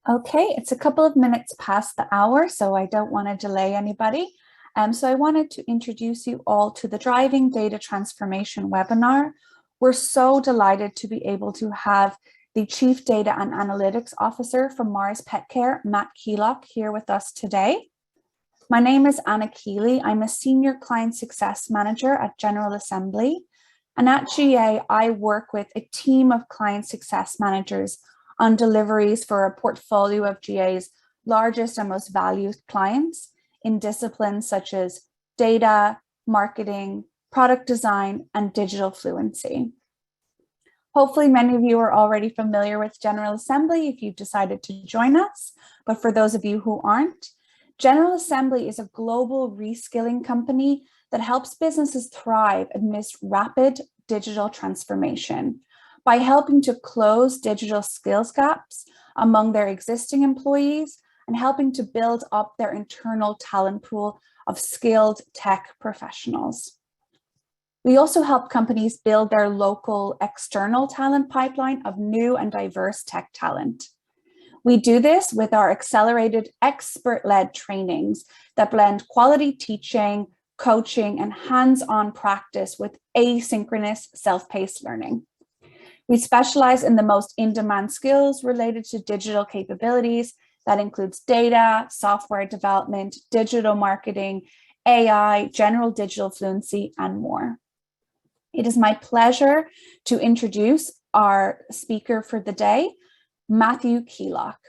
Okay, it's a couple of minutes past the hour, so I don't want to delay anybody. So I wanted to introduce you all to the Driving Data Transformation webinar. We're so delighted to be able to have the Chief Data and Analytics Officer from Mars Petcare, Matt Keelock, here with us today. My name is Anna Keeley. I'm a Senior Client Success Manager at General Assembly. And at GA, I work with a team of client success managers on deliveries for a portfolio of GA's largest and most valued clients in disciplines such as data, marketing, product design, and digital fluency. Hopefully, many of you are already familiar with General Assembly if you've decided to join us, but for those of you who aren't, General Assembly is a global reskilling company that helps businesses thrive amidst rapid digital transformation by helping to close digital skills gaps among their existing employees and helping to build up their internal talent pool of skilled tech professionals. We also help companies build their local external talent pipeline of new and diverse tech talent. We do this with our accelerated expert-led trainings that blend quality teaching, coaching, and hands-on practice with asynchronous self-paced learning. We specialize in the most in-demand skills related to digital capabilities. That includes data, software development, digital marketing, AI, general digital fluency, and more. It is my pleasure to introduce our speaker for the day, Matthew Keelock.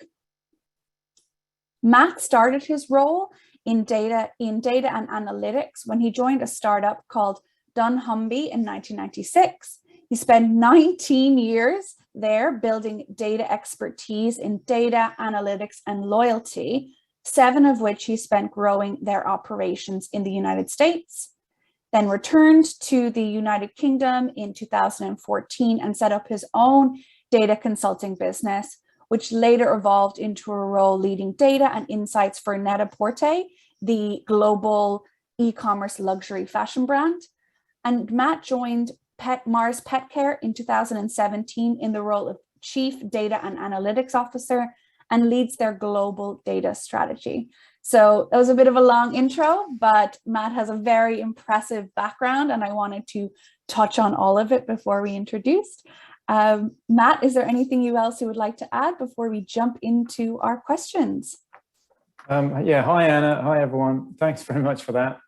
Matt started his role in data and analytics when he joined a startup called dunnhumby in 1996. He spent 19 years there building data expertise in data, analytics, and loyalty, 7 of which he spent growing their operations in the United States. Then returned to the United Kingdom in 2014 and set up his own data consulting business, which later evolved into a role leading data and insights for Net-a-Porter, the global e-commerce luxury fashion brand. And Matt joined Mars Petcare in 2017 in the role of Chief Data and Analytics Officer and leads their global data strategy. So that was a bit of a long intro, but Matt has a very impressive background and I wanted to touch on all of it before we introduced. Matt, is there anything else you would like to add before we jump into our questions? Yeah, hi Anna, hi everyone. Thanks very much for that.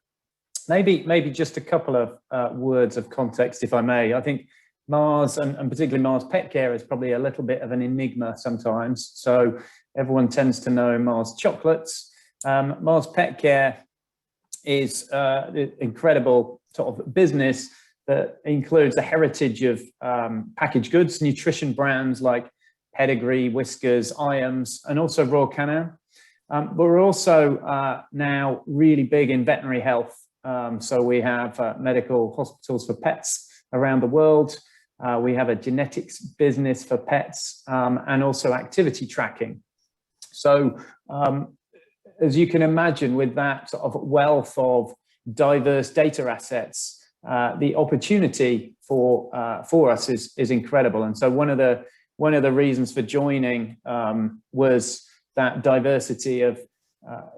Maybe just a couple of words of context, if I may. I think Mars and particularly Mars Petcare is probably a little bit of an enigma sometimes. So everyone tends to know Mars chocolates. Mars Petcare is an incredible sort of business that includes a heritage of packaged goods, nutrition brands like Pedigree, Whiskers, Iams, and also Royal Canin. But we're also now really big in veterinary health. So we have medical hospitals for pets around the world. We have a genetics business for pets and also activity tracking. So as you can imagine, with that sort of wealth of diverse data assets, the opportunity for us is incredible. And so one of the reasons for joining was that diversity of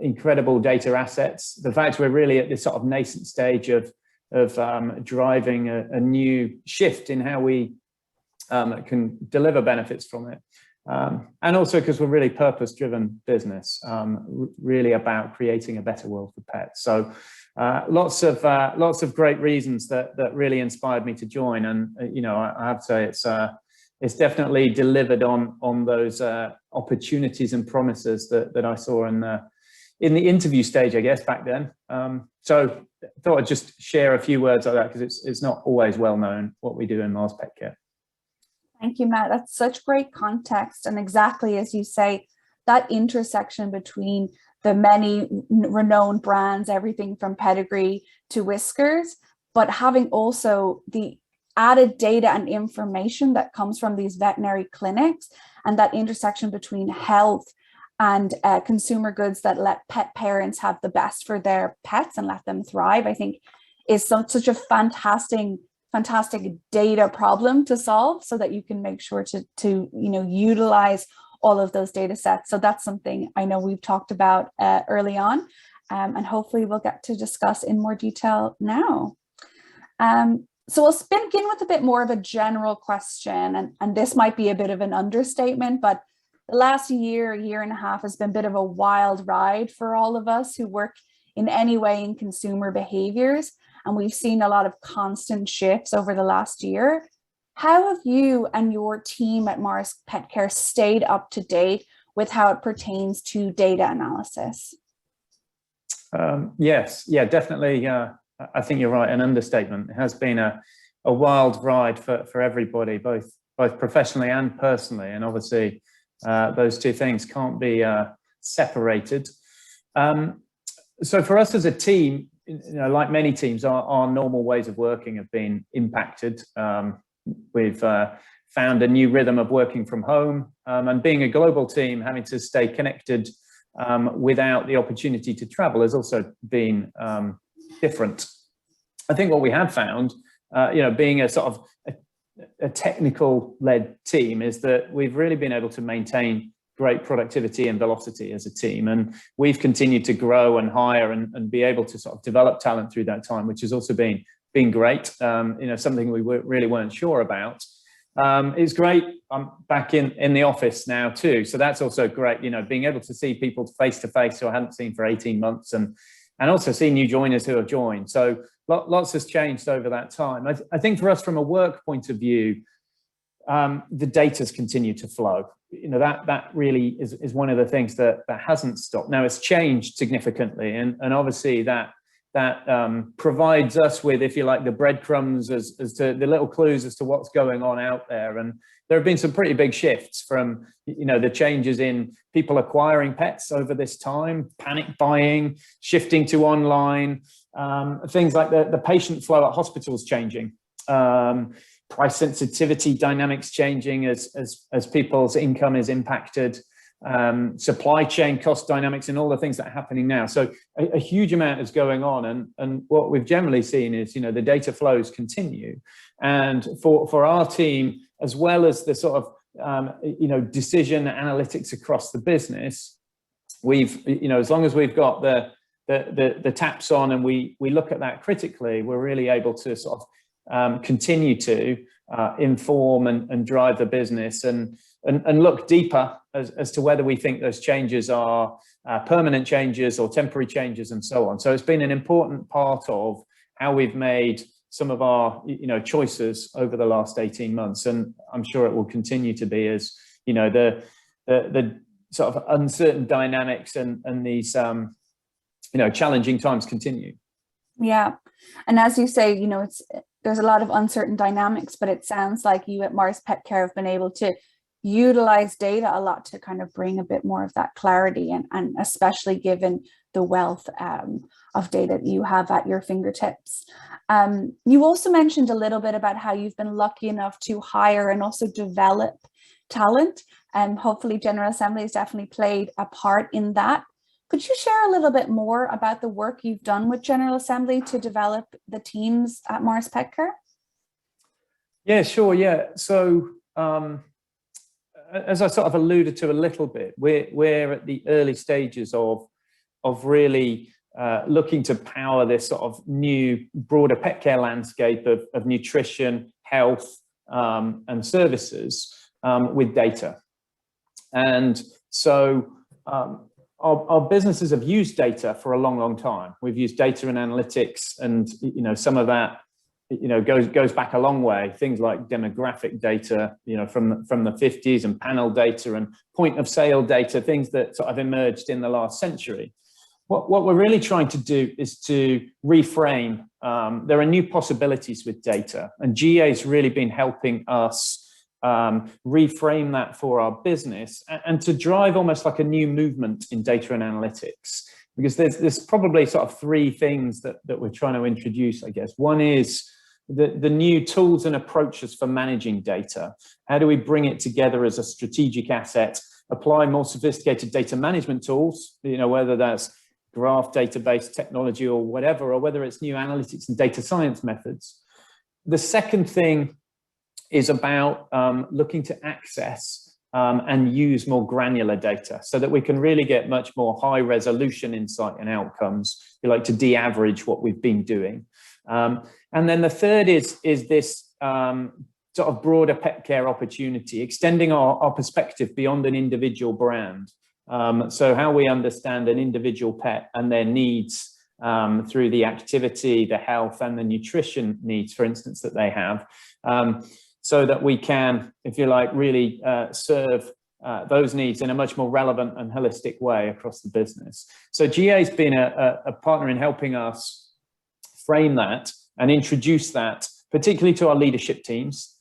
incredible data assets. The fact we're really at this sort of nascent stage of driving a new shift in how we can deliver benefits from it. And also because we're really purpose-driven business, really about creating a better world for pets. So lots of great reasons that really inspired me to join. And you know, I have to say it's definitely delivered on those opportunities and promises that I saw in the interview stage, I guess, back then. So I thought I'd just share a few words like that because it's not always well known what we do in Mars Petcare. Thank you, Matt. That's such great context. And exactly as you say, that intersection between the many renowned brands, everything from Pedigree to Whiskers, but having also the added data and information that comes from these veterinary clinics and that intersection between health and consumer goods that let pet parents have the best for their pets and let them thrive, I think is such a fantastic data problem to solve so that you can make sure to utilize all of those data sets. So that's something I know we've talked about early on, and hopefully we'll get to discuss in more detail now. So we'll begin with a bit more of a general question, and this might be a bit of an understatement, but the last year and a half has been a bit of a wild ride for all of us who work in any way in consumer behaviors. And we've seen a lot of constant shifts over the last year. How have you and your team at Mars Petcare stayed up to date with how it pertains to data analysis? Yes, yeah, definitely. I think you're right, an understatement. It has been a wild ride for everybody, both professionally and personally. And obviously, those two things can't be separated. So for us as a team, like many teams, our normal ways of working have been impacted. We've found a new rhythm of working from home, and being a global team, having to stay connected without the opportunity to travel has also been different. I think what we have found, being a sort of a technical-led team, is that we've really been able to maintain great productivity and velocity as a team, and we've continued to grow and hire and be able to sort of develop talent through that time, which has also been great. Something we really weren't sure about. It's great. I'm back in the office now too, so that's also great. Being able to see people face to face who I hadn't seen for 18 months, and also see new joiners who have joined. So lots has changed over that time. I think for us, from a work point of view, the data's continued to flow. That really is one of the things that hasn't stopped. Now it's changed significantly, and obviously that provides us with, if you like, the breadcrumbs as to the little clues as to what's going on out there. And there have been some pretty big shifts from, the changes in people acquiring pets over this time, panic buying, shifting to online, things like the patient flow at hospitals changing, price sensitivity dynamics changing as people's income is impacted, supply chain cost dynamics, and all the things that are happening now. So a huge amount is going on, and what we've generally seen is, the data flows continue. And for our team, as well as the sort of decision analytics across the business, we've, as long as we've got the taps on and we look at that critically, we're really able to sort of continue to inform and drive the business and look deeper as to whether we think those changes are permanent changes or temporary changes, and so on. So it's been an important part of how we've made some of our choices over the last 18 months, and I'm sure it will continue to be, as the sort of uncertain dynamics and these challenging times continue. Yeah, and as you say, there's a lot of uncertain dynamics, but it sounds like you at Mars Petcare have been able to utilize data a lot to kind of bring a bit more of that clarity, and especially given the wealth of data that you have at your fingertips. You also mentioned a little bit about how you've been lucky enough to hire and also develop talent, and hopefully General Assembly has definitely played a part in that. Could you share a little bit more about the work you've done with General Assembly to develop the teams at Mars Petcare? Yeah, sure. Yeah. So as I sort of alluded to a little bit, we're at the early stages of really looking to power this sort of new, broader pet care landscape of nutrition, health, and services with data. And so our businesses have used data for a long time. We've used data and analytics, and some of that goes back a long way. Things like demographic data, from the 50s, and panel data and point of sale data, things that sort of emerged in the last century. What we're really trying to do is to reframe. There are new possibilities with data, and GA's really been helping us reframe that for our business, and to drive almost like a new movement in data and analytics. Because there's probably sort of three things that we're trying to introduce, I guess. One is the new tools and approaches for managing data. How do we bring it together as a strategic asset, apply more sophisticated data management tools, whether that's graph database technology or whatever, or whether it's new analytics and data science methods. The second thing is about looking to access and use more granular data so that we can really get much more high resolution insight and outcomes. We like to de-average what we've been doing. And then the third is this sort of broader pet care opportunity, extending our perspective beyond an individual brand. So how we understand an individual pet and their needs through the activity, the health, and the nutrition needs, for instance, that they have, so that we can, if you like, really serve those needs in a much more relevant and holistic way across the business. So GA's been a partner in helping us frame that and introduce that, particularly to our leadership teams,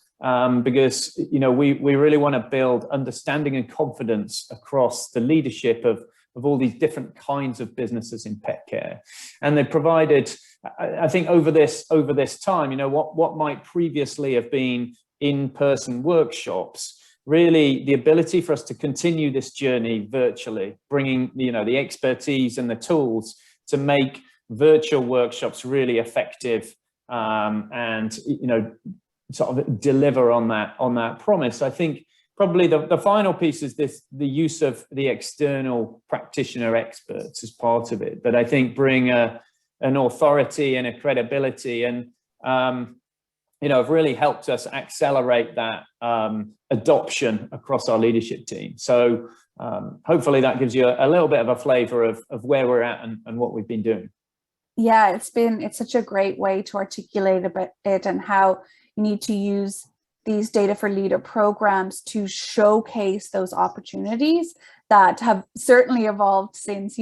because we really want to build understanding and confidence across the leadership of all these different kinds of businesses in pet care. And they provided, I think, over this time, what might previously have been in-person workshops, really the ability for us to continue this journey virtually, bringing the expertise and the tools to make virtual workshops really effective, and sort of deliver on that promise. I think probably the final piece is the use of the external practitioner experts as part of it, that I think bring an authority and a credibility, and have really helped us accelerate that adoption across our leadership team. So hopefully that gives you a little bit of a flavor of where we're at and what we've been doing. Yeah, it's such a great way to articulate it and how you need to use these data for leader programs to showcase those opportunities that have certainly evolved since,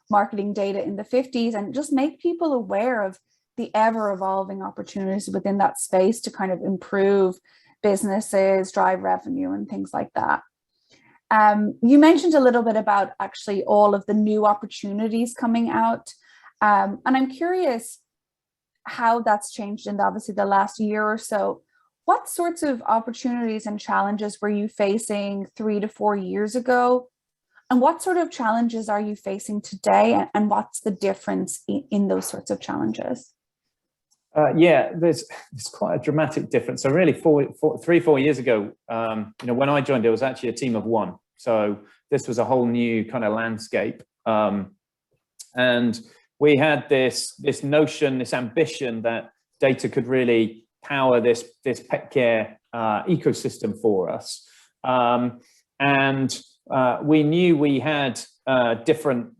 marketing data in the 50s, and just make people aware of the ever evolving opportunities within that space to kind of improve businesses, drive revenue, and things like that. You mentioned a little bit about actually all of the new opportunities coming out. And I'm curious how that's changed in obviously the last year or so. What sorts of opportunities and challenges were you facing 3 to 4 years ago? And what sort of challenges are you facing today? And what's the difference in those sorts of challenges? Yeah, there's quite a dramatic difference. So really 3-4 years ago, when I joined, it was actually a team of one. So this was a whole new kind of landscape. And we had this notion, this ambition that data could really power this pet care ecosystem for us. And we knew we had different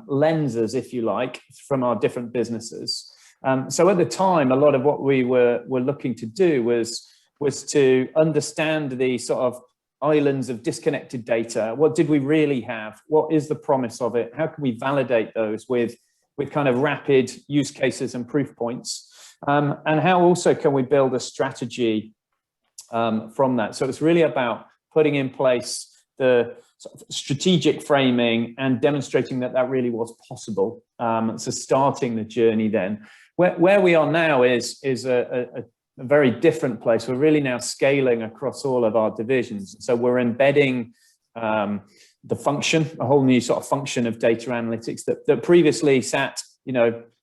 lenses, if you like, from our different businesses. So at the time, a lot of what we were looking to do was to understand the sort of islands of disconnected data. What did we really have? What is the promise of it? How can we validate those with kind of rapid use cases and proof points? And how also can we build a strategy from that? So it's really about putting in place the sort of strategic framing and demonstrating that really was possible. So starting the journey then. Where we are now is a very different place. We're really now scaling across all of our divisions. So we're embedding the function, a whole new sort of function of data analytics that previously sat,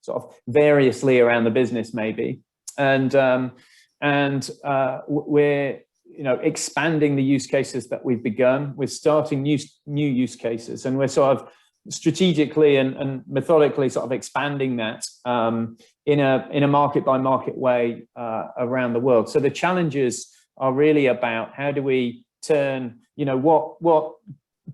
sort of variously around the business maybe. And we're, expanding the use cases that we've begun. We're starting new use cases, and we're sort of strategically and methodically sort of expanding that in a market by market way around the world. So the challenges are really about how do we turn, what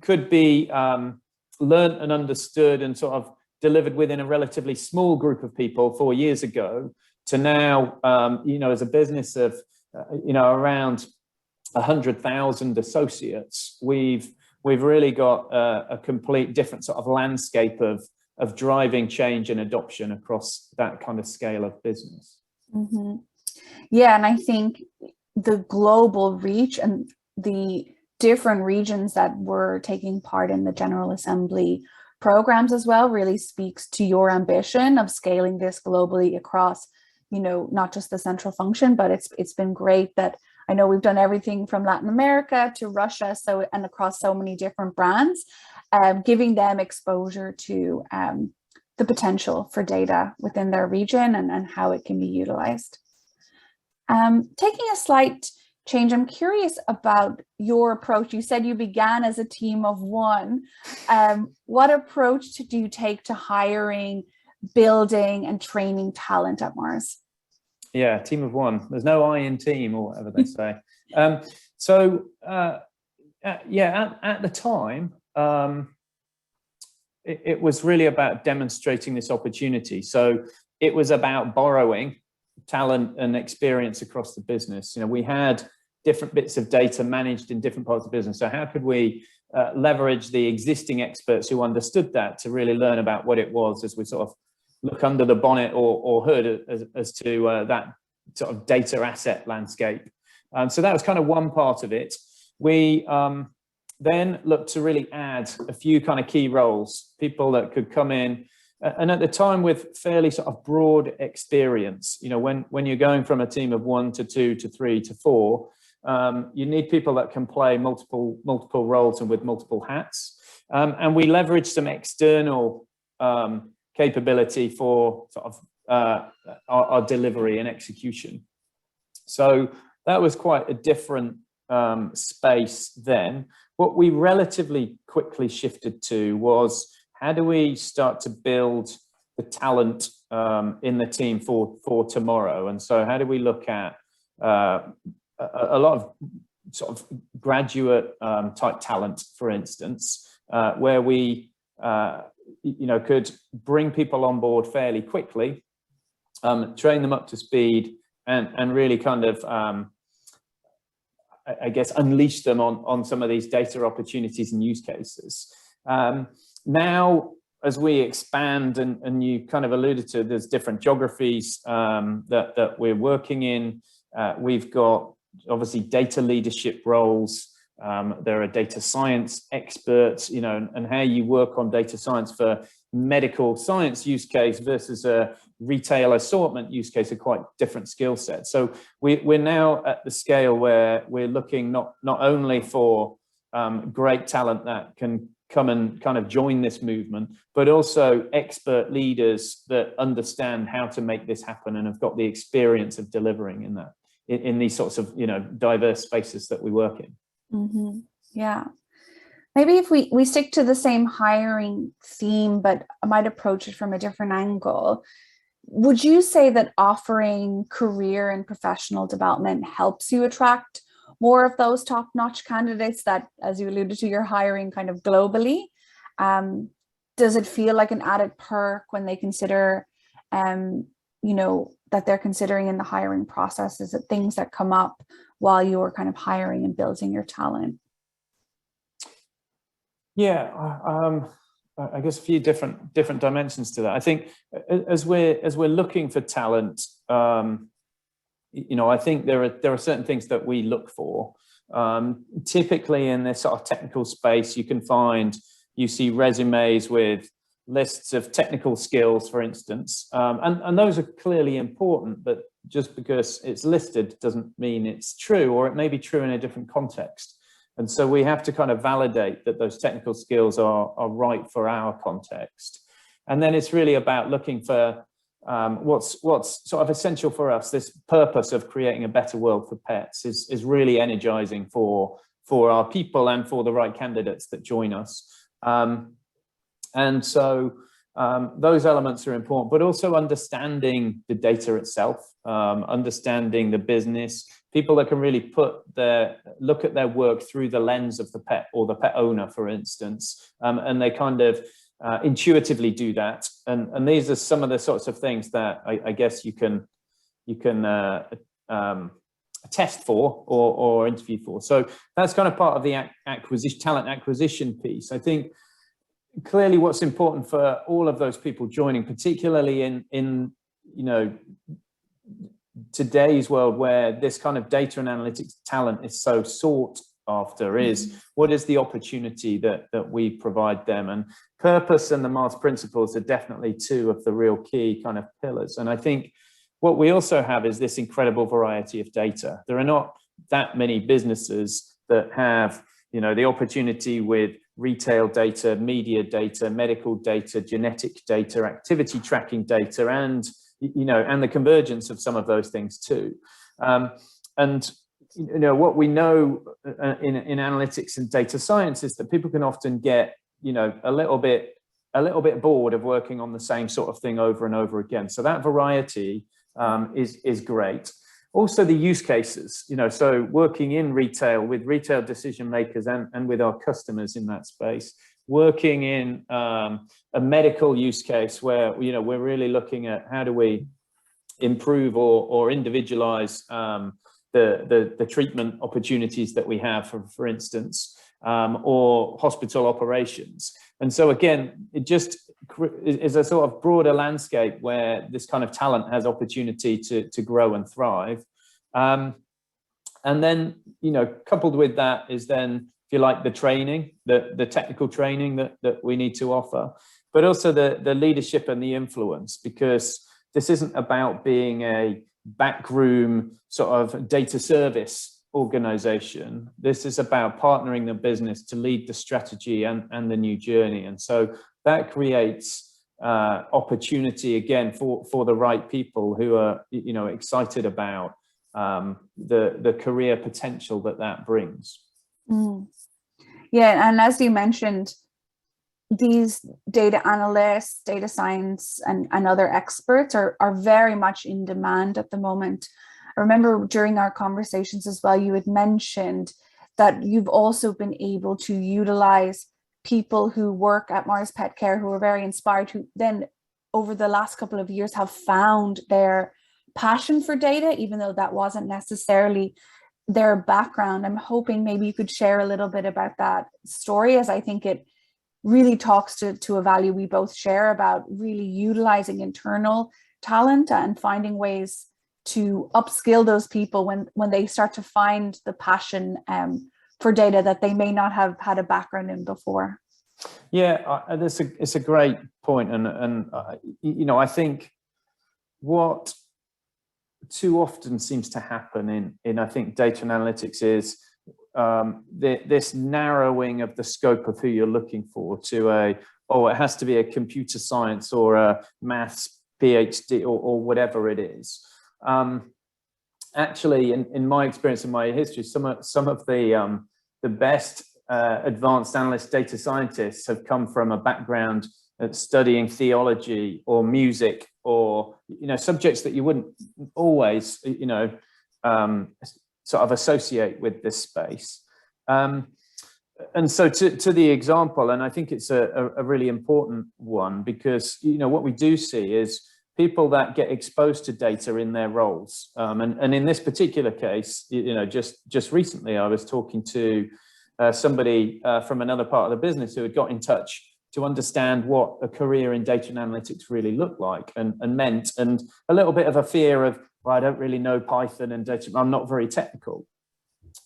could be learned and understood and sort of delivered within a relatively small group of people 4 years ago to now, as a business of, around 100,000 associates, we've really got a complete different sort of landscape of driving change and adoption across that kind of scale of business. Mm-hmm. Yeah, and I think the global reach and the different regions that were taking part in the General Assembly programs as well really speaks to your ambition of scaling this globally across, not just the central function, but it's been great that I know we've done everything from Latin America to Russia, and across so many different brands, giving them exposure to the potential for data within their region and how it can be utilized. Taking a slight change. I'm curious about your approach. You said you began as a team of one. What approach do you take to hiring, building, and training talent at Mars? Yeah, team of one. There's no I in team, or whatever they say. Yeah, at the time, it was really about demonstrating this opportunity. So it was about borrowing talent and experience across the business. You know, we had different bits of data managed in different parts of the business. So how could we leverage the existing experts who understood that to really learn about what it was as we sort of look under the bonnet or hood as to that sort of data asset landscape. So that was kind of one part of it. We then looked to really add a few kind of key roles, people that could come in, and at the time with fairly sort of broad experience. You know, when you're going from a team of 1 to 2 to 3 to 4, you need people that can play multiple roles and with multiple hats. And we leveraged some external capability for sort of our delivery and execution. So that was quite a different space then. What we relatively quickly shifted to was, how do we start to build the talent in the team for tomorrow? And so how do we look at a lot of sort of graduate type talent, for instance, where we could bring people on board fairly quickly, train them up to speed, and really kind of I guess unleash them on some of these data opportunities and use cases. Now, as we expand, and you kind of alluded to, there's different geographies that we're working in. We've got obviously data leadership roles. There are data science experts, you know, and how you work on data science for medical science use case versus a retail assortment use case are quite different skill sets. So we're now at the scale where we're looking not only for great talent that can come and kind of join this movement, but also expert leaders that understand how to make this happen and have got the experience of delivering in that, in these sorts of, you know, diverse spaces that we work in. Mm-hmm. Yeah. Maybe if we stick to the same hiring theme, but I might approach it from a different angle, would you say that offering career and professional development helps you attract more of those top-notch candidates that, as you alluded to, you're hiring kind of globally? Does it feel like an added perk when they consider, that they're considering in the hiring process? Is it things that come up while you're kind of hiring and building your talent? Yeah, I guess a few different dimensions to that. I think as we're looking for talent, I think there are certain things that we look for. Typically in this sort of technical space, you see resumes with lists of technical skills, for instance, and those are clearly important, but just because it's listed doesn't mean it's true, or it may be true in a different context. And so we have to kind of validate that those technical skills are right for our context. And then it's really about looking for what's sort of essential for us. This purpose of creating a better world for pets is really energizing for our people and for the right candidates that join us. And so those elements are important, but also understanding the data itself, understanding the business, people that can really look at their work through the lens of the pet or the pet owner, for instance, and they kind of intuitively do that. And these are some of the sorts of things that I guess you can test for or interview for. So that's kind of part of the talent acquisition piece. I think clearly what's important for all of those people joining, particularly in today's world where this kind of data and analytics talent is so sought after, is what is the opportunity that we provide them. And purpose and the Mars principles are definitely two of the real key kind of pillars. And I think what we also have is this incredible variety of data. There are not that many businesses that have, the opportunity with retail data, media data, medical data, genetic data, activity tracking data, and the convergence of some of those things too. And what we know in analytics and data science is that people can often get, a little bit bored of working on the same sort of thing over and over again. So that variety is great. Also the use cases, so working in retail with retail decision makers and with our customers in that space, working in a medical use case where, we're really looking at how do we improve or individualize the treatment opportunities that we have, for instance, or hospital operations. And so again, it just is a sort of broader landscape where this kind of talent has opportunity to grow and thrive. And then, coupled with that is then, if you like, the training, the technical training that we need to offer, but also the leadership and the influence, because this isn't about being a backroom sort of data service organization. This is about partnering the business to lead the strategy and the new journey. And so that creates opportunity again for the right people who are, excited about the career potential that brings. Yeah, and as you mentioned, these data analysts, data science, and other experts are very much in demand at the moment. I remember during our conversations as well, you had mentioned that you've also been able to utilize people who work at Mars Petcare who are very inspired, who then over the last couple of years have found their passion for data, even though that wasn't necessarily their background. I'm hoping maybe you could share a little bit about that story, as I think it really talks to a value we both share about really utilizing internal talent and finding ways to upskill those people when they start to find the passion for data that they may not have had a background in before. Yeah, it's a great point. And I think what too often seems to happen in I think data analytics is this narrowing of the scope of who you're looking for to it has to be a computer science or a maths PhD or whatever it is. Actually, in my experience, in my history, some of the best advanced analyst data scientists have come from a background at studying theology or music or subjects that you wouldn't always sort of associate with this space. And so to the example, and I think it's a really important one, because what we do see is people that get exposed to data in their roles. And in this particular case, just recently, I was talking to somebody from another part of the business who had got in touch to understand what a career in data and analytics really looked like and meant, and a little bit of a fear of, well, I don't really know Python and data, I'm not very technical.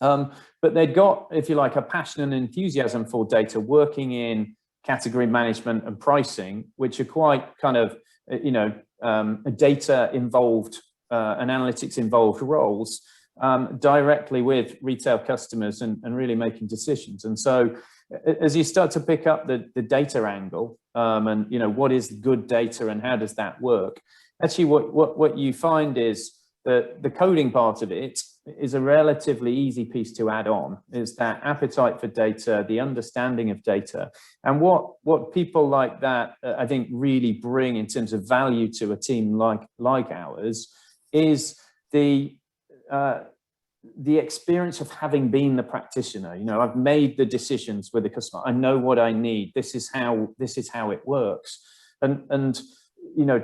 But they'd got, if you like, a passion and enthusiasm for data, working in category management and pricing, which are quite kind of, data involved and analytics involved roles, directly with retail customers and really making decisions. And so as you start to pick up the data angle, and what is good data and how does that work, actually what you find is that the coding part of it is a relatively easy piece to add on, is that appetite for data, the understanding of data. And what people like that, I think, really bring in terms of value to a team like ours is the experience of having been the practitioner. I've made the decisions with the customer. I know what I need. This is how it works. And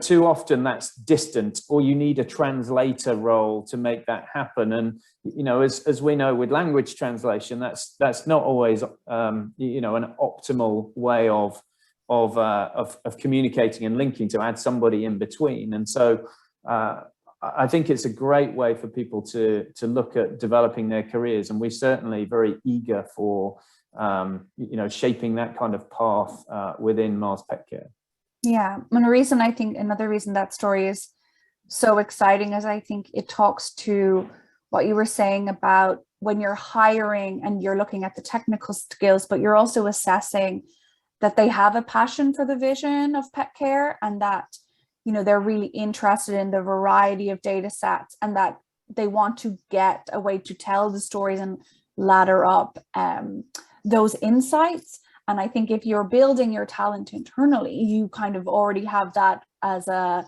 too often that's distant, or you need a translator role to make that happen. And as we know with language translation, that's not always an optimal way of communicating and linking, to add somebody in between. And so I think it's a great way for people to look at developing their careers, and we're certainly very eager for shaping that kind of path within Mars Petcare. Yeah, and another reason that story is so exciting is I think it talks to what you were saying about when you're hiring and you're looking at the technical skills, but you're also assessing that they have a passion for the vision of pet care, and that they're really interested in the variety of data sets, and that they want to get a way to tell the stories and ladder up those insights. And I think if you're building your talent internally, you kind of already have that as a,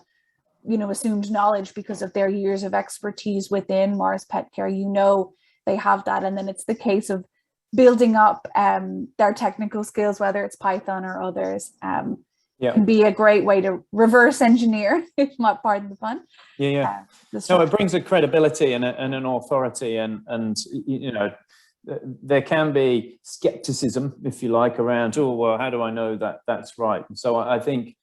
you know, assumed knowledge because of their years of expertise within Mars Petcare. You know, they have that. And then it's the case of building up their technical skills, whether it's Python or others. Can be a great way to reverse engineer, if not pardon the pun. No, it brings a credibility and an authority, and you know, there can be skepticism, if you like, around, oh well, how do I know that that's right? And so I think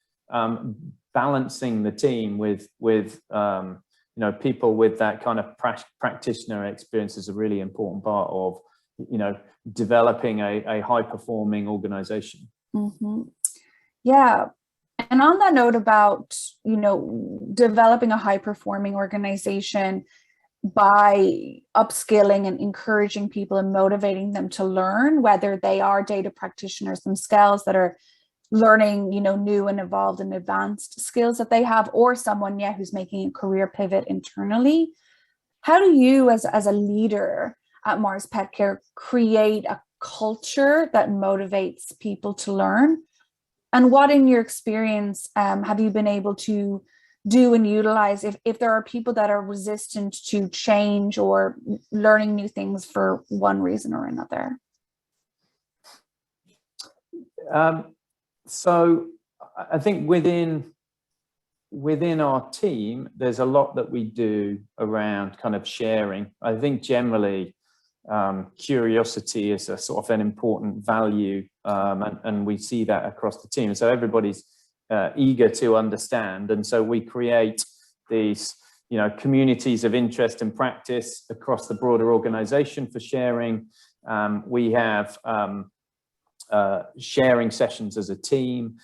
balancing the team with you know, people with that kind of practitioner experience is a really important part of, you know, developing a high performing organization. Yeah. And on that note about, you know, developing a high performing organization by upskilling and encouraging people and motivating them to learn, whether they are data practitioners themselves that are learning, you know, new and evolved and advanced skills that they have, or someone, who's making a career pivot internally. How do you, as a leader at Mars Petcare, create a culture that motivates people to learn? And what, in your experience, have you been able to do and utilize if there are people that are resistant to change or learning new things for one reason or another? So I think within our team, there's a lot that we do around kind of sharing. I think generally curiosity is a sort of an important value, and we see that across the team. So everybody's eager to understand, and so we create these, you know, communities of interest and practice across the broader organization for sharing. We have sharing sessions as a team.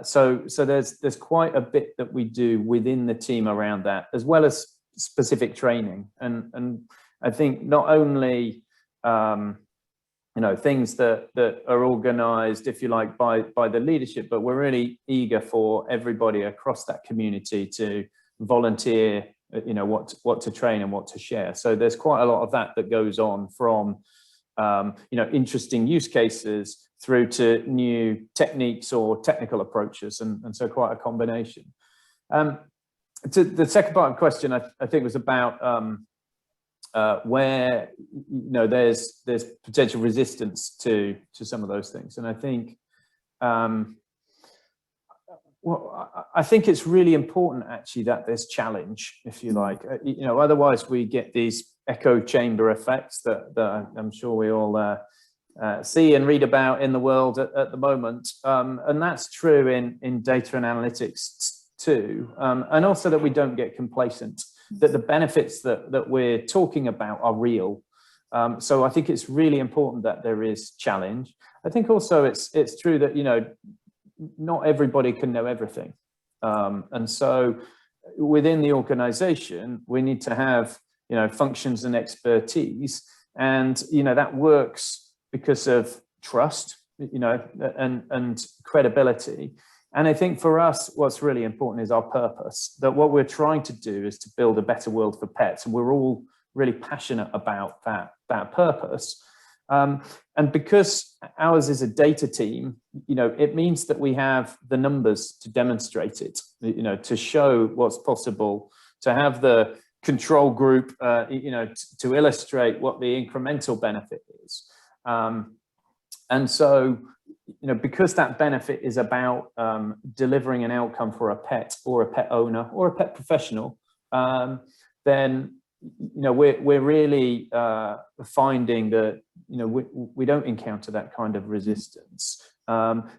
So there's quite a bit that we do within the team around that, as well as specific training. And I think not only you know, things that are organized, if you like, by the leadership, but we're really eager for everybody across that community to volunteer, you know, what to train and what to share. So there's quite a lot of that goes on, from you know, interesting use cases through to new techniques or technical approaches, and so quite a combination. To the second part of the question, I think was about where, you know, there's potential resistance to some of those things, and I think well, I think it's really important actually that there's challenge, if you like. You know, otherwise we get these echo chamber effects that I'm sure we all see and read about in the world at the moment, and that's true in data and analytics too, and also that we don't get complacent, that the benefits that we're talking about are real. So I think it's really important that there is challenge. I think also it's true that, you know, not everybody can know everything, and so within the organization we need to have, you know, functions and expertise, and, you know, that works because of trust, you know, and credibility. And I think for us, what's really important is our purpose, that what we're trying to do is to build a better world for pets. And we're all really passionate about that purpose. And because ours is a data team, you know, it means that we have the numbers to demonstrate it, you know, to show what's possible, to have the control group, you know, to illustrate what the incremental benefit is. And so, you know, because that benefit is about delivering an outcome for a pet or a pet owner or a pet professional, then, you know, we're really finding that, you know, we don't encounter that kind of resistance.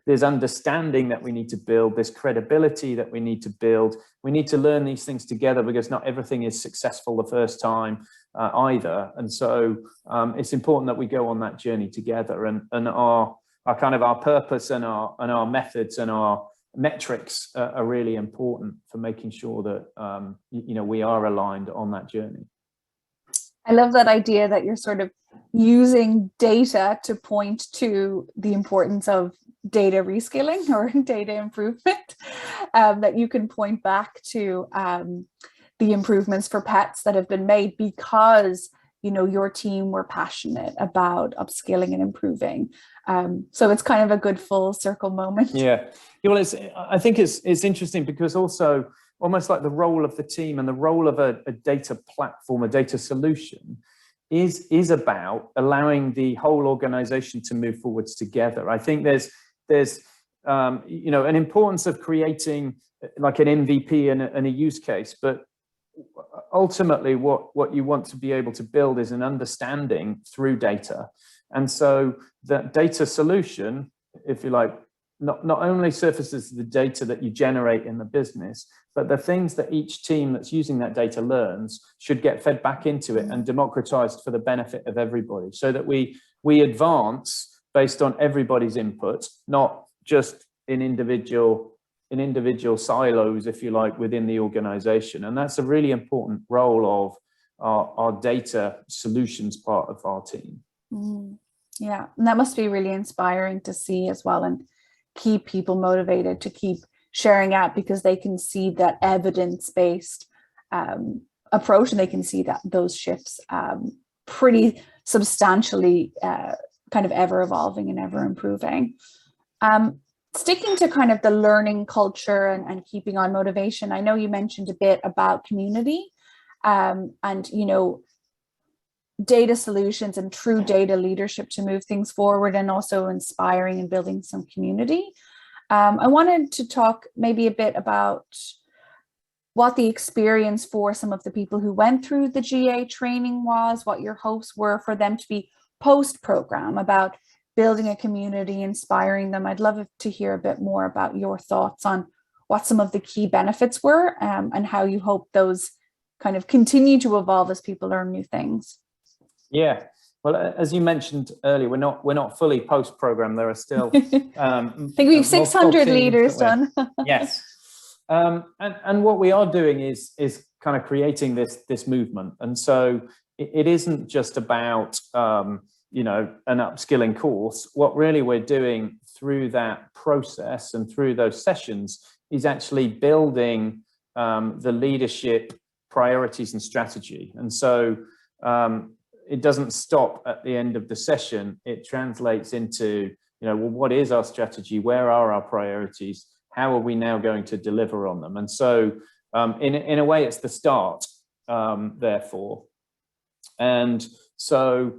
There's understanding that we need to build, there's credibility that we need to build. We need to learn these things together, because not everything is successful the first time either. And so it's important that we go on that journey together, and our kind of our purpose and our methods and our metrics are really important for making sure that you know, we are aligned on that journey. I love that idea that you're sort of using data to point to the importance of data reskilling or data improvement, that you can point back to the improvements for pets that have been made because, you know, your team were passionate about upskilling and improving. So it's kind of a good full circle moment. Yeah, well, I think it's interesting because also almost like the role of the team and the role of a data platform, a data solution, is about allowing the whole organization to move forwards together. I think there's you know, an importance of creating like an MVP and a use case, but ultimately what you want to be able to build is an understanding through data. And so that data solution, if you like, not only surfaces the data that you generate in the business, but the things that each team that's using that data learns should get fed back into it and democratized for the benefit of everybody, so that we advance based on everybody's input, not just in individual silos, if you like, within the organization. And that's a really important role of our data solutions part of our team. Yeah, and that must be really inspiring to see as well, and keep people motivated to keep sharing out, because they can see that evidence-based approach, and they can see that those shifts pretty substantially kind of ever evolving and ever improving. Sticking to kind of the learning culture and keeping on motivation, I know you mentioned a bit about community and, you know, data solutions and true data leadership to move things forward, and also inspiring and building some community. I wanted to talk maybe a bit about what the experience for some of the people who went through the GA training was, what your hopes were for them to be post-program, about building a community, inspiring them. I'd love to hear a bit more about your thoughts on what some of the key benefits were, and how you hope those kind of continue to evolve as people learn new things. Yeah, well, as you mentioned earlier, we're not fully post-program. There are still I think we have 600 leaders done. Yes, and what we are doing is kind of creating this movement. And so it isn't just about you know, an upskilling course. What really we're doing through that process and through those sessions is actually building the leadership priorities and strategy. And so it doesn't stop at the end of the session. It translates into, you know, well, what is our strategy? Where are our priorities? How are we now going to deliver on them? And so in a way, it's the start, therefore. And so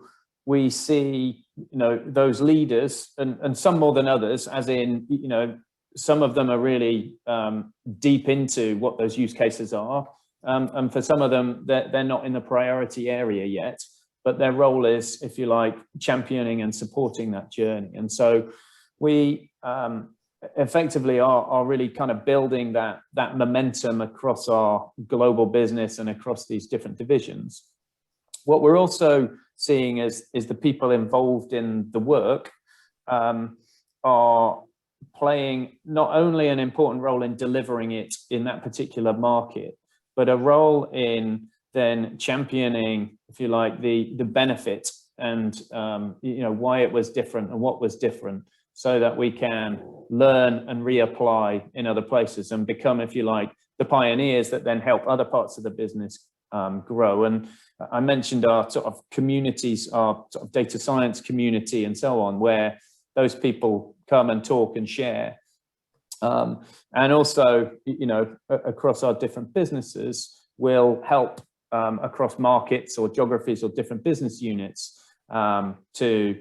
we see, you know, those leaders, and some more than others, as in, you know, some of them are really deep into what those use cases are. And for some of them, they're not in the priority area yet, but their role is, if you like, championing and supporting that journey. And so we effectively are really kind of building that momentum across our global business and across these different divisions. What we're also seeing is the people involved in the work are playing not only an important role in delivering it in that particular market, but a role in then championing, if you like, the benefit and you know, why it was different and what was different, so that we can learn and reapply in other places and become, if you like, the pioneers that then help other parts of the business grow. And I mentioned our sort of communities, our sort of data science community and so on, where those people come and talk and share. And also, you know, across our different businesses, will help across markets or geographies or different business units to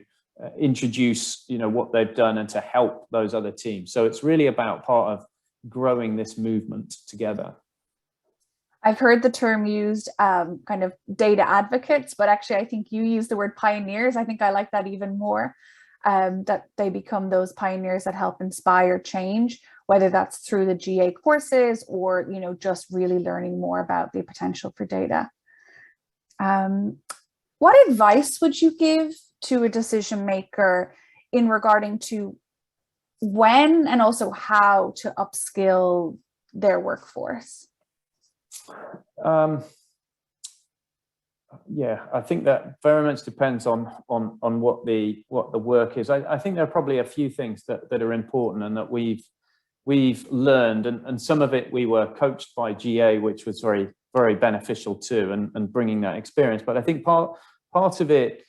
introduce, you know, what they've done and to help those other teams. So it's really about part of growing this movement together. I've heard the term used, kind of data advocates, but actually I think you use the word pioneers. I think I like that even more, that they become those pioneers that help inspire change, whether that's through the GA courses or, you know, just really learning more about the potential for data. What advice would you give to a decision maker in regarding to when and also how to upskill their workforce? Yeah, I think that very much depends on what the work is. I think there are probably a few things that are important and that we've learned, and some of it we were coached by GA, which was very very beneficial too, and bringing that experience. But I think part of it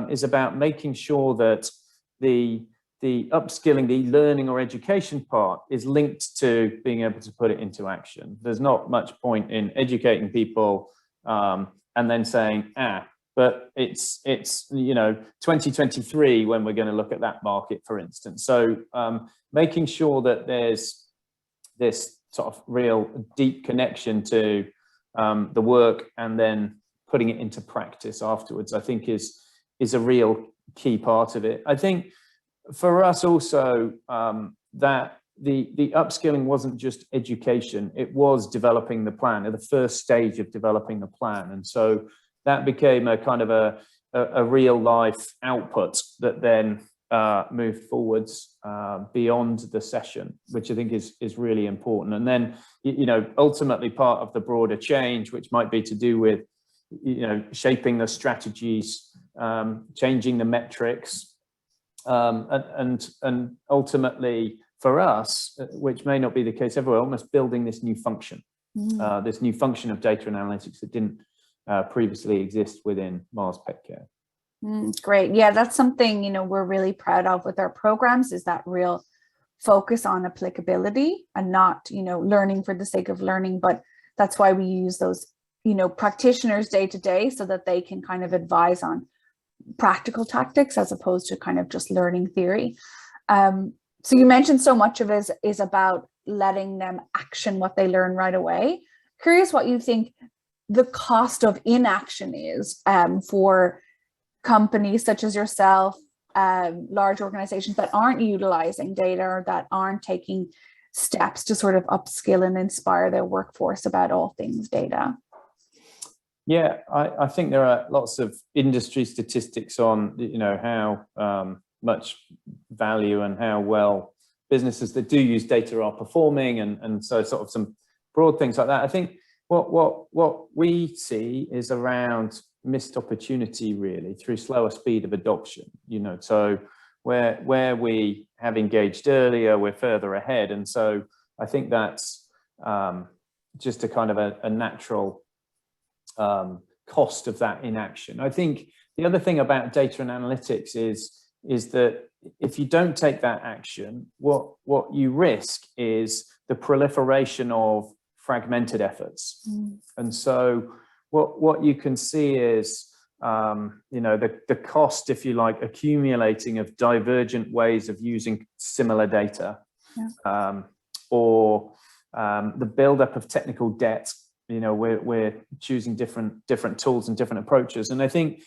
is about making sure that the upskilling, the learning or education part is linked to being able to put it into action. There's not much point in educating people and then saying, but it's 2023 when we're going to look at that market, for instance. So making sure that there's this sort of real deep connection to the work and then putting it into practice afterwards, I think is a real key part of it. I think for us also, that the upskilling wasn't just education, it was developing the plan at the first stage of developing the plan. And so that became a kind of a real life output that then moved forwards beyond the session, which I think is really important. And then, ultimately part of the broader change, which might be to do with, shaping the strategies, changing the metrics, and ultimately for us, which may not be the case everywhere, almost building this new function, this new function of data and analytics that didn't previously exist within Mars Petcare. Great. Yeah, that's something, we're really proud of with our programs, is that real focus on applicability and not, learning for the sake of learning. But that's why we use those, practitioners day to day, so that they can kind of advise on practical tactics as opposed to kind of just learning theory. So you mentioned so much of it is about letting them action what they learn right away. Curious what you think the cost of inaction is for companies such as yourself, large organizations that aren't utilizing data or that aren't taking steps to sort of upskill and inspire their workforce about all things data. Yeah, I think there are lots of industry statistics on, how much value and how well businesses that do use data are performing, and so sort of some broad things like that. I think what we see is around missed opportunity, really, through slower speed of adoption. So where we have engaged earlier, we're further ahead, and so I think that's just a kind of a natural cost of that inaction. I think the other thing about data and analytics is that if you don't take that action, what you risk is the proliferation of fragmented efforts. And so what you can see is the cost, if you like, accumulating of divergent ways of using similar data, or the buildup of technical debt. We're choosing different tools and different approaches, and I think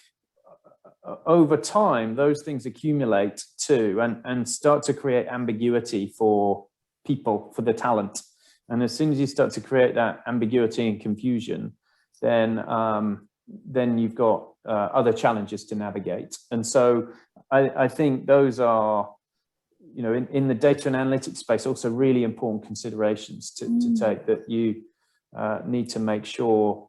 over time those things accumulate too, and start to create ambiguity for people, for the talent. And as soon as you start to create that ambiguity and confusion, then you've got other challenges to navigate. And so I think those are, in the data and analytics space, also really important considerations to take, that you need to make sure,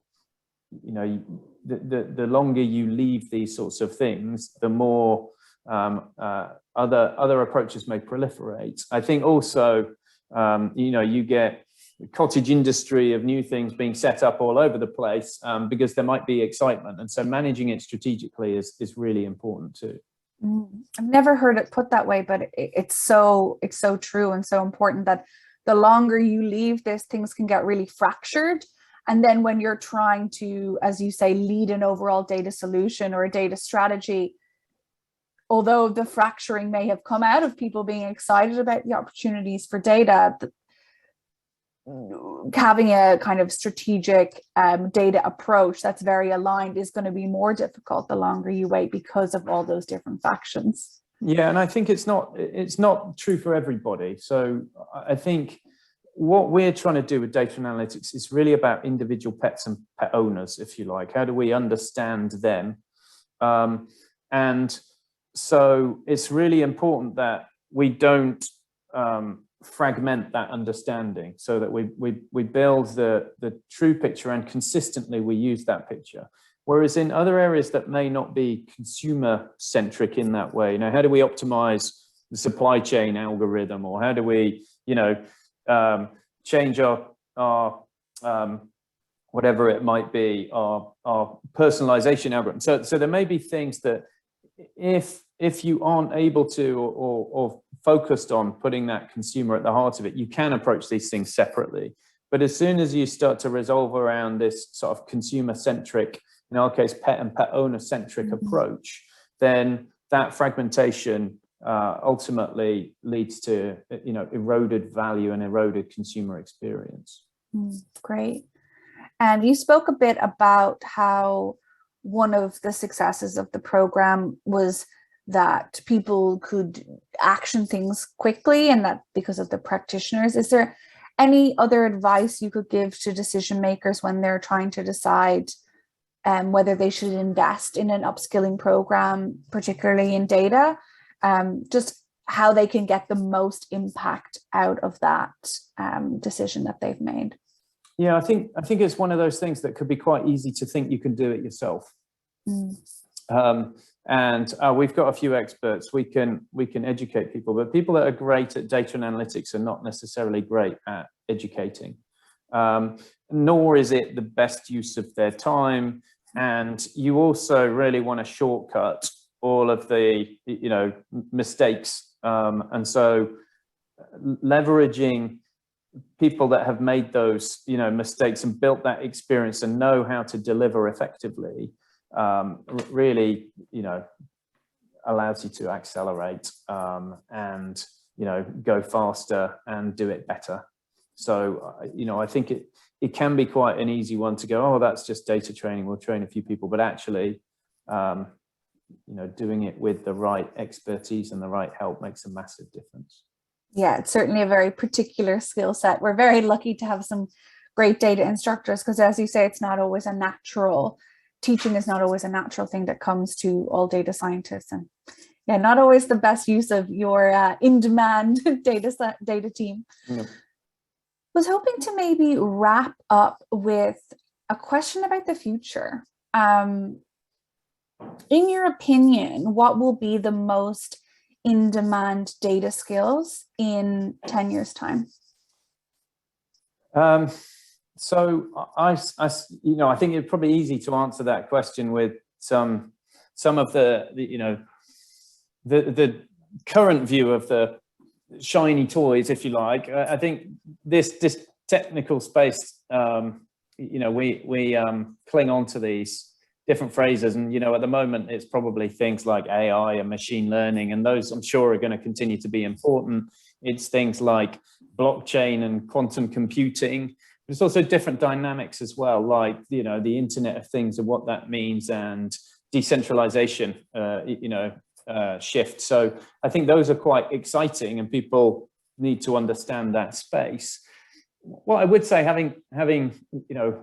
the longer you leave these sorts of things, the more other approaches may proliferate. I think also, you get cottage industry of new things being set up all over the place, because there might be excitement, and so managing it strategically is really important too. I've never heard it put that way, but it's so true and so important that the longer you leave this, things can get really fractured. And then when you're trying to, as you say, lead an overall data solution or a data strategy, although the fracturing may have come out of people being excited about the opportunities for data, having a kind of strategic data approach that's very aligned is going to be more difficult the longer you wait, because of all those different factions. Yeah, and I think it's not true for everybody. So I think what we're trying to do with data and analytics is really about individual pets and pet owners, if you like. How do we understand them? And so it's really important that we don't fragment that understanding, so that we build the true picture, and consistently we use that picture. Whereas in other areas that may not be consumer centric in that way, how do we optimize the supply chain algorithm, or how do we, change our whatever it might be, our personalization algorithm. So there may be things that if you aren't able to or focused on putting that consumer at the heart of it, you can approach these things separately. But as soon as you start to resolve around this sort of consumer-centric, in our case, pet and pet owner-centric approach, then that fragmentation ultimately leads to, eroded value and eroded consumer experience. Great. And you spoke a bit about how one of the successes of the program was that people could action things quickly, and that because of the practitioners. Is there any other advice you could give to decision makers when they're trying to decide whether they should invest in an upskilling program, particularly in data, just how they can get the most impact out of that decision that they've made? Yeah, I think it's one of those things that could be quite easy to think you can do it yourself. And we've got a few experts. We can educate people, but people that are great at data and analytics are not necessarily great at educating. Nor is it the best use of their time. And you also really want to shortcut all of the mistakes. And so leveraging people that have made those mistakes and built that experience and know how to deliver effectively really allows you to accelerate and go faster and do it better. So I think it can be quite an easy one to go, oh, that's just data training, we'll train a few people, but actually doing it with the right expertise and the right help makes a massive difference. Yeah, it's certainly a very particular skill set. We're very lucky to have some great data instructors because, as you say, it's not always a natural, teaching is not always a natural thing that comes to all data scientists. And yeah, not always the best use of your in-demand data team. Yep. Was hoping to maybe wrap up with a question about the future. In your opinion, what will be the most in-demand data skills in 10 years' time? So I think it's probably easy to answer that question with some of the current view of the shiny toys, if you like. I think this technical space, we cling on to these different phrases, and at the moment it's probably things like AI and machine learning, and those I'm sure are going to continue to be important. It's things like blockchain and quantum computing. There's also different dynamics as well, like the Internet of Things and what that means, and decentralization shift. So I think those are quite exciting, and people need to understand that space. What I would say, having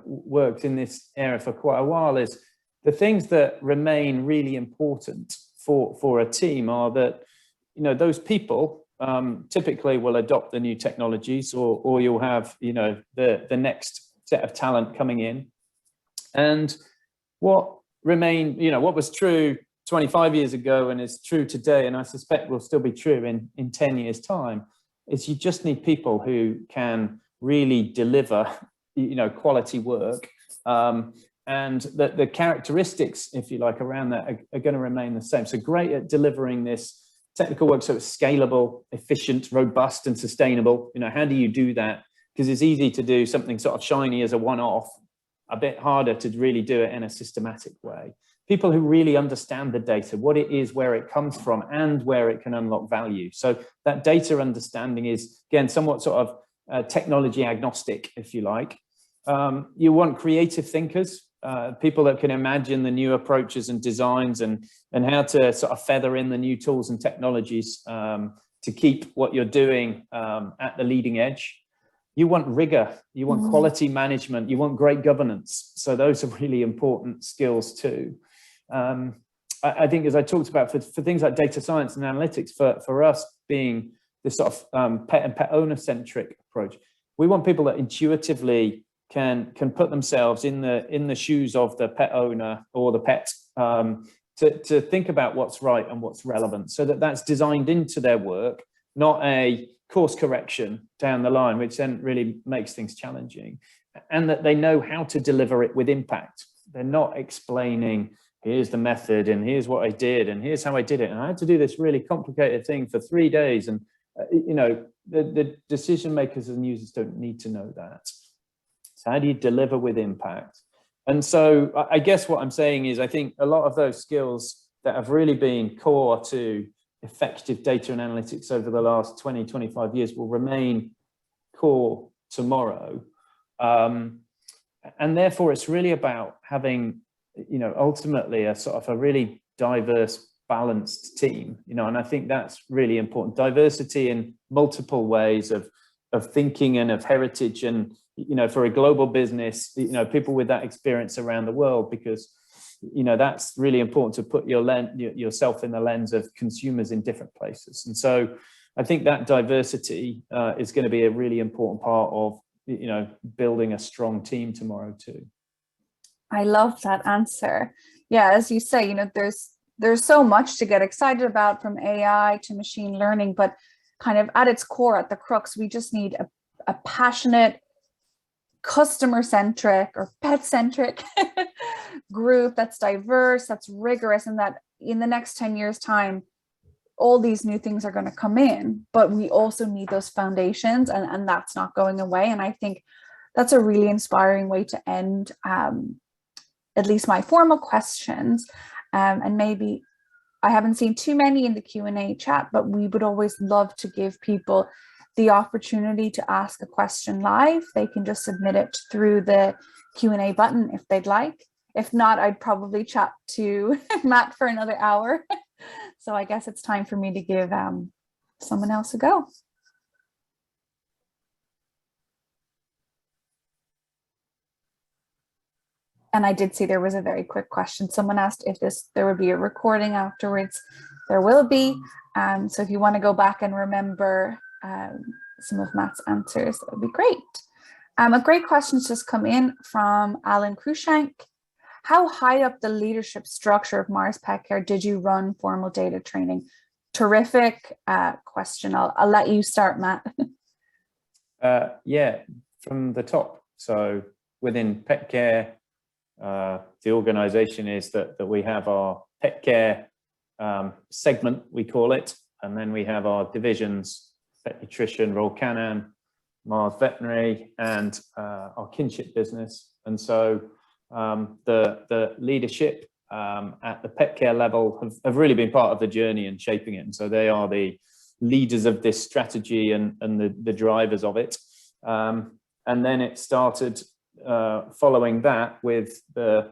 worked in this area for quite a while, is the things that remain really important for a team are that those people typically will adopt the new technologies, or you'll have the next set of talent coming in. And what was true 25 years ago and is true today, and I suspect will still be true in 10 years' time, is you just need people who can really deliver quality work. And the characteristics, if you like, around that are going to remain the same. So great at delivering this technical work so it's scalable, efficient, robust, and sustainable. How do you do that? Because it's easy to do something sort of shiny as a one-off, a bit harder to really do it in a systematic way. People who really understand the data, what it is, where it comes from, and where it can unlock value. So that data understanding is, again, somewhat sort of technology agnostic, if you like. You want creative thinkers, people that can imagine the new approaches and designs and how to sort of feather in the new tools and technologies to keep what you're doing at the leading edge. You want rigor, you want quality management, you want great governance. So those are really important skills too. I think, as I talked about, for things like data science and analytics, for us being this sort of pet and pet owner centric approach, we want people that intuitively can put themselves in the shoes of the pet owner or the pet to think about what's right and what's relevant, so that's designed into their work, not a course correction down the line, which then really makes things challenging. and that they know how to deliver it with impact. They're not explaining, here's the method and here's what I did and here's how I did it. And I had to do this really complicated thing for 3 days. And, the decision makers and users don't need to know that. So how do you deliver with impact? And so I guess what I'm saying is I think a lot of those skills that have really been core to effective data and analytics over the last 20, 25 years will remain core tomorrow. And therefore, it's really about having, ultimately a sort of a really diverse, balanced team, and I think that's really important. Diversity in multiple ways of thinking and of heritage, and, for a global business, people with that experience around the world, because, that's really important to put yourself in the lens of consumers in different places. And so I think that diversity is going to be a really important part of, building a strong team tomorrow too. I love that answer. Yeah, as you say, there's so much to get excited about, from AI to machine learning, but kind of at its core, at the crux, we just need a passionate, customer-centric or pet-centric group that's diverse, that's rigorous, and that in the next 10 years' time, all these new things are going to come in, but we also need those foundations, and that's not going away. And I think that's a really inspiring way to end at least my formal questions. And maybe I haven't seen too many in the Q&A chat, but we would always love to give people the opportunity to ask a question live. They can just submit it through the Q&A button if they'd like. If not, I'd probably chat to Matt for another hour. So I guess it's time for me to give someone else a go. And I did see there was a very quick question. Someone asked if there would be a recording afterwards. There will be. So if you want to go back and remember some of Matt's answers, that would be great. A great question has just come in from Alan Krushank. How high up the leadership structure of Mars Petcare did you run formal data training? Terrific question. I'll let you start, Matt. Yeah, from the top. So within Petcare, the organization is that we have our Petcare segment, we call it, and then we have our divisions, Pet Nutrition, Royal Canin, Mars Veterinary, and our kinship business. And so the leadership at the Petcare level have really been part of the journey and shaping it. And so they are the leaders of this strategy and the drivers of it. And then it started following that with the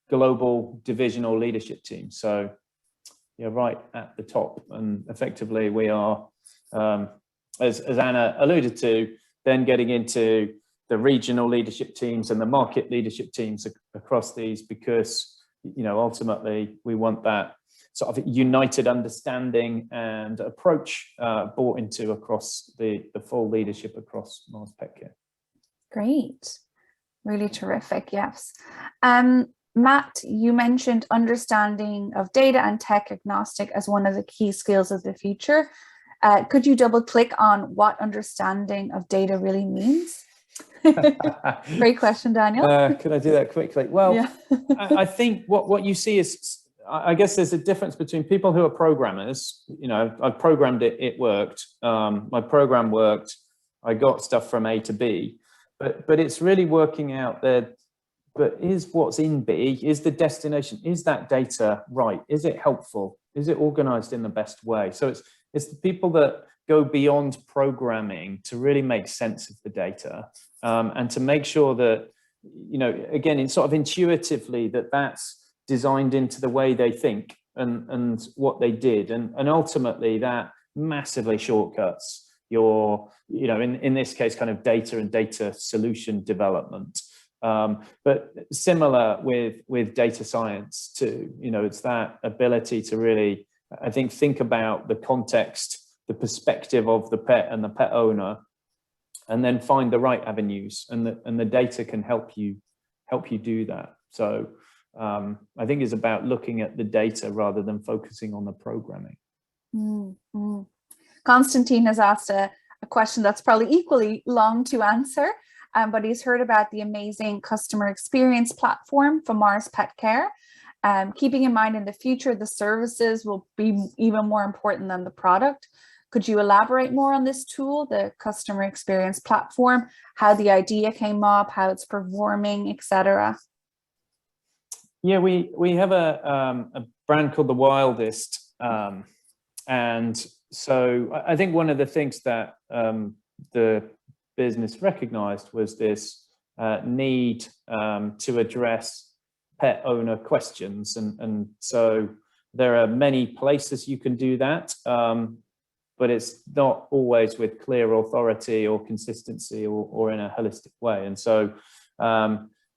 global divisional leadership team. So you're right at the top, and effectively we are, as Anna alluded to, then getting into the regional leadership teams and the market leadership teams across these, because ultimately we want that sort of united understanding and approach brought into across the full leadership across Mars Petcare. Great. Really terrific. Yes. Matt, you mentioned understanding of data and tech agnostic as one of the key skills of the future. Could you double click on what understanding of data really means? Great question, Daniel. Could I do that quickly? Well, yeah. I think what you see is, I guess there's a difference between people who are programmers. I programmed it, it worked. My program worked. I got stuff from A to B. But it's really working out there, but is what's in B, is the destination, is that data right? Is it helpful? Is it organized in the best way? So it's the people that go beyond programming to really make sense of the data, and to make sure that, again, in sort of intuitively that's designed into the way they think and what they did. And ultimately that massively shortcuts your, in this case, kind of data and data solution development. But similar with data science too, it's that ability to really, I think about the context, the perspective of the pet and the pet owner, and then find the right avenues, and the data can help you do that. So I think it's about looking at the data rather than focusing on the programming. Constantine has asked a question that's probably equally long to answer. but he's heard about the amazing customer experience platform from Mars Petcare. Keeping in mind in the future, the services will be even more important than the product. Could you elaborate more on this tool, the customer experience platform, how the idea came up, how it's performing, etc.? Yeah, we have a brand called The Wildest. And so I think one of the things that the business recognized was this need to address pet owner questions. And so there are many places you can do that, but it's not always with clear authority or consistency or in a holistic way. And so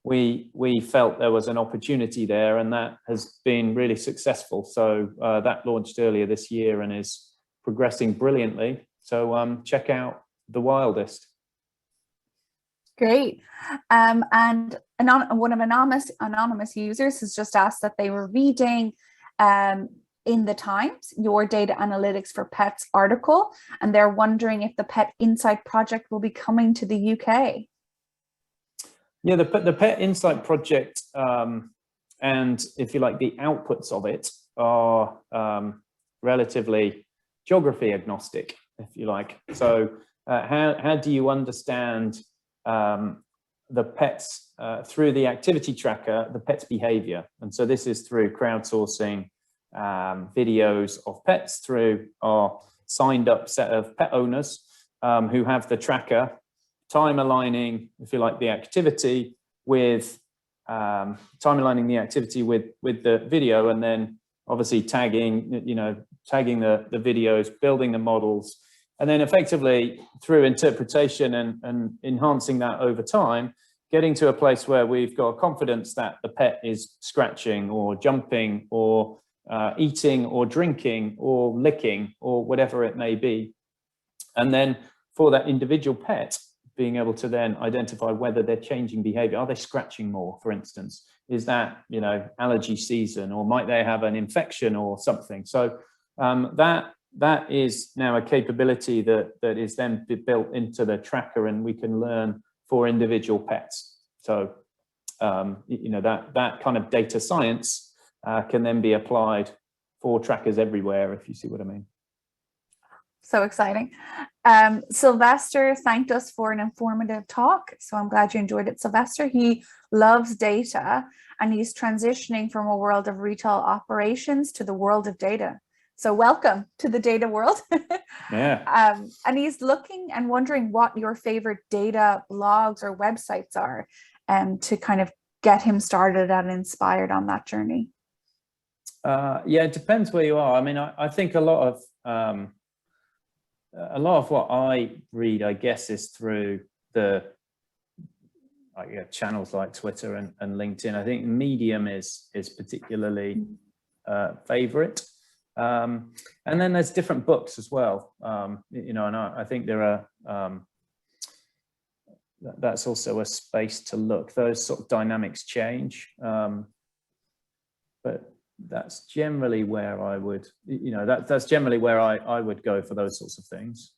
we felt there was an opportunity there, and that has been really successful. So that launched earlier this year and is progressing brilliantly. So check out The Wildest. Great. And one of anonymous users has just asked that they were reading in the Times your data analytics for pets article, and they're wondering if the Pet Insight project will be coming to the UK. Yeah, the Pet Insight project, and if you like, the outputs of it are relatively geography agnostic, if you like. So how do you understand the pets through the activity tracker, the pet's behavior? And so this is through crowdsourcing videos of pets through our signed up set of pet owners who have the tracker, time aligning, if you like, the activity with the video, and then obviously tagging the videos, building the models, and then effectively through interpretation and enhancing that over time, getting to a place where we've got confidence that the pet is scratching or jumping or eating or drinking or licking or whatever it may be. And then for that individual pet, being able to then identify whether they're changing behavior. Are they scratching more, for instance? Is that, allergy season, or might they have an infection or something? So that is now a capability that is then built into the tracker, and we can learn for individual pets. So, that kind of data science can then be applied for trackers everywhere, if you see what I mean. So exciting. Sylvester thanked us for an informative talk. So I'm glad you enjoyed it, Sylvester. He loves data, and he's transitioning from a world of retail operations to the world of data. So welcome to the data world. Yeah. And he's looking and wondering what your favorite data blogs or websites are, to kind of get him started and inspired on that journey. Yeah, it depends where you are. I mean, I think a lot of what I read, I guess, is through the channels like Twitter and LinkedIn. I think Medium is particularly favorite. And then there's different books as well. And I think there are, that's also a space to look. Those sort of dynamics change. But that's generally where I would, that's generally where I would go for those sorts of things.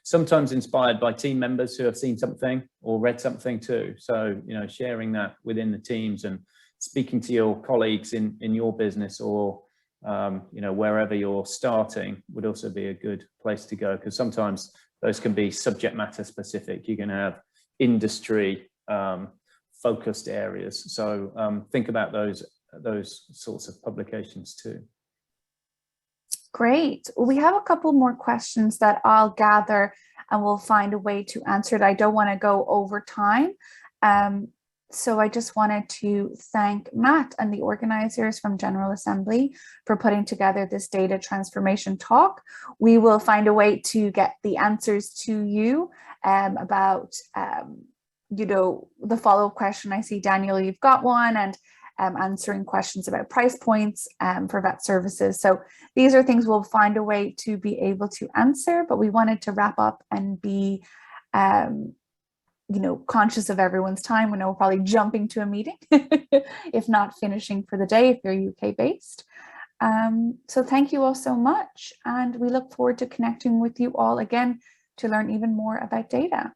Sometimes inspired by team members who have seen something or read something too. So, sharing that within the teams and speaking to your colleagues in your business or, wherever you're starting would also be a good place to go, because sometimes those can be subject matter specific. You can have industry focused areas. So think about those sorts of publications too. Great. Well, we have a couple more questions that I'll gather and we'll find a way to answer it. I don't want to go over time. So I just wanted to thank Matt and the organizers from General Assembly for putting together this data transformation talk. We will find a way to get the answers to you about, the follow-up question. I see, Daniel, you've got one, and answering questions about price points for vet services. So these are things we'll find a way to be able to answer, but we wanted to wrap up and be conscious of everyone's time. We know we're probably jumping to a meeting, if not finishing for the day, if you're UK based. So thank you all so much. And we look forward to connecting with you all again to learn even more about data.